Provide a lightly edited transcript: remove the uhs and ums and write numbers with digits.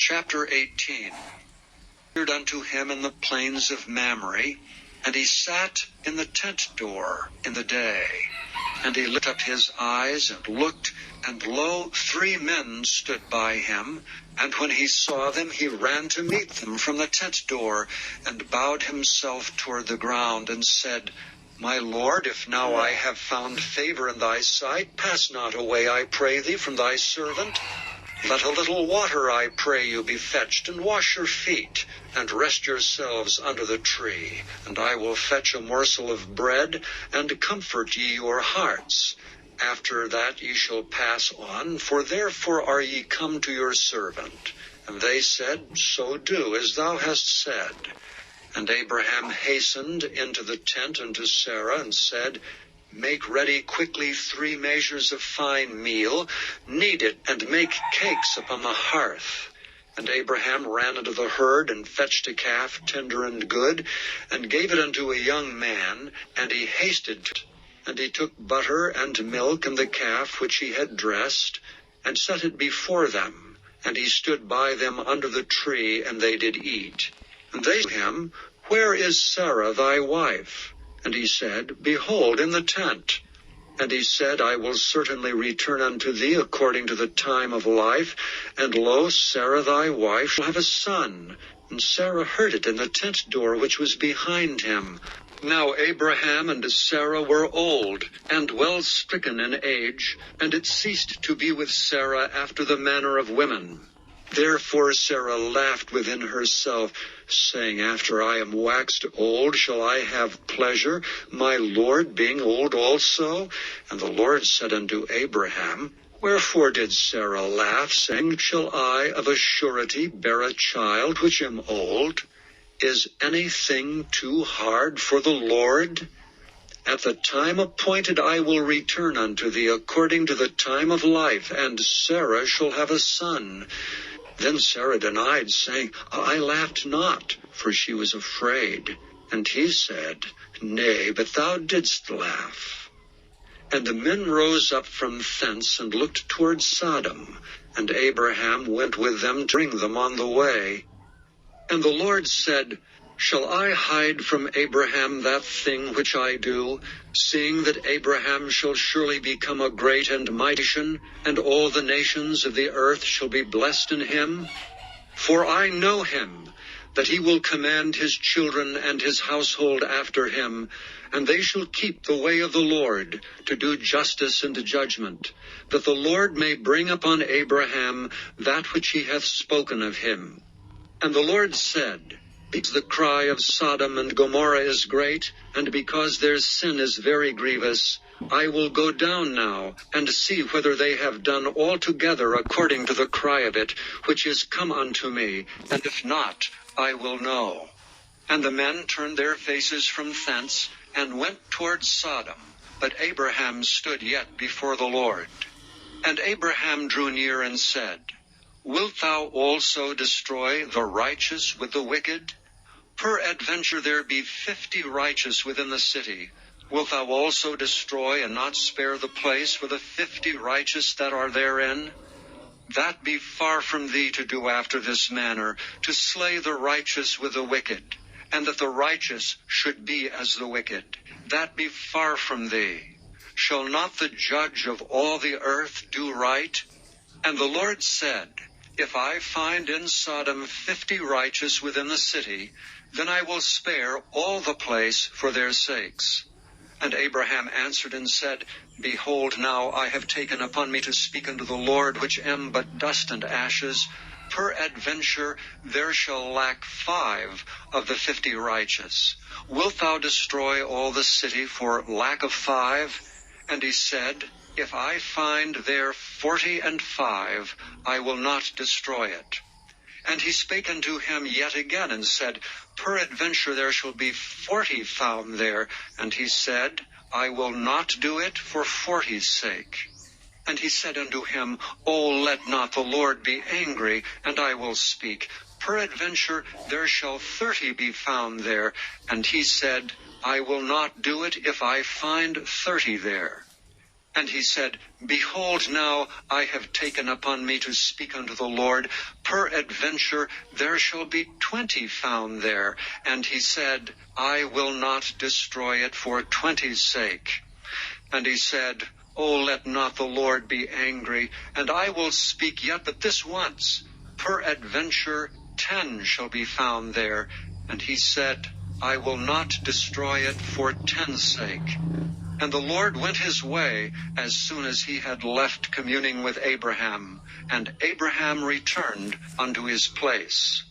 Chapter 18. Appeared unto him in the plains of Mamre, and he sat in the tent door in the day. And he lifted up his eyes and looked, and lo, 3 men stood by him. And when he saw them, he ran to meet them from the tent door, and bowed himself toward the ground, and said, My Lord, if now I have found favor in thy sight, pass not away, I pray thee, from thy servant. Let a little water, I pray you, be fetched, and wash your feet, and rest yourselves under the tree. And I will fetch a morsel of bread, and comfort ye your hearts. After that ye shall pass on, for therefore are ye come to your servant. And they said, So do as thou hast said. And Abraham hastened into the tent unto Sarah, and said, Make ready quickly 3 measures of fine meal, knead it, and make cakes upon the hearth. And Abraham ran unto the herd, and fetched a calf tender and good, and gave it unto a young man, and he hasted it. And he took butter and milk and the calf which he had dressed, and set it before them. And he stood by them under the tree, and they did eat. And they said to him, Where is Sarah thy wife? And he said, Behold, in the tent. And he said, I will certainly return unto thee according to the time of life. And lo, Sarah thy wife shall have a son. And Sarah heard it in the tent door which was behind him. Now Abraham and Sarah were old, and well stricken in age, and it ceased to be with Sarah after the manner of women. Therefore Sarah laughed within herself, saying, After I am waxed old, shall I have pleasure, my Lord being old also? And the Lord said unto Abraham, Wherefore did Sarah laugh, saying, Shall I of a surety bear a child which am old? Is anything too hard for the Lord? At the time appointed I will return unto thee according to the time of life, and Sarah shall have a son. Then Sarah denied, saying, I laughed not, for she was afraid. And he said, Nay, but thou didst laugh. And the men rose up from thence, and looked toward Sodom. And Abraham went with them to bring them on the way. And the Lord said, Shall I hide from Abraham that thing which I do, seeing that Abraham shall surely become a great and mighty nation, and all the nations of the earth shall be blessed in him? For I know him, that he will command his children and his household after him, and they shall keep the way of the Lord, to do justice and judgment, that the Lord may bring upon Abraham that which he hath spoken of him. And the Lord said, Because the cry of Sodom and Gomorrah is great, and because their sin is very grievous, I will go down now, and see whether they have done altogether according to the cry of it, which is come unto me, and if not, I will know. And the men turned their faces from thence, and went toward Sodom. But Abraham stood yet before the Lord. And Abraham drew near and said, Wilt thou also destroy the righteous with the wicked? Peradventure there be 50 righteous within the city. Wilt thou also destroy and not spare the place for the 50 righteous that are therein? That be far from thee to do after this manner, to slay the righteous with the wicked, and that the righteous should be as the wicked. That be far from thee. Shall not the judge of all the earth do right? And the Lord said, If I find in Sodom 50 righteous within the city, then I will spare all the place for their sakes. And Abraham answered and said, Behold, now I have taken upon me to speak unto the Lord, which am but dust and ashes. Peradventure there shall lack 5 of the 50 righteous. Wilt thou destroy all the city for lack of 5? And he said, If I find there 45, I will not destroy it. And he spake unto him yet again, and said, Peradventure there shall be 40 found there. And he said, I will not do it for 40's sake. And he said unto him, O let not the Lord be angry, and I will speak. Peradventure there shall 30 be found there. And he said, I will not do it if I find 30 there. And he said, Behold, now I have taken upon me to speak unto the Lord. Peradventure there shall be 20 found there. And he said, I will not destroy it for 20's sake. And he said, O let not the Lord be angry, and I will speak yet but this once. Peradventure 10 shall be found there. And he said, I will not destroy it for 10's sake. And the Lord went his way as soon as he had left communing with Abraham, and Abraham returned unto his place.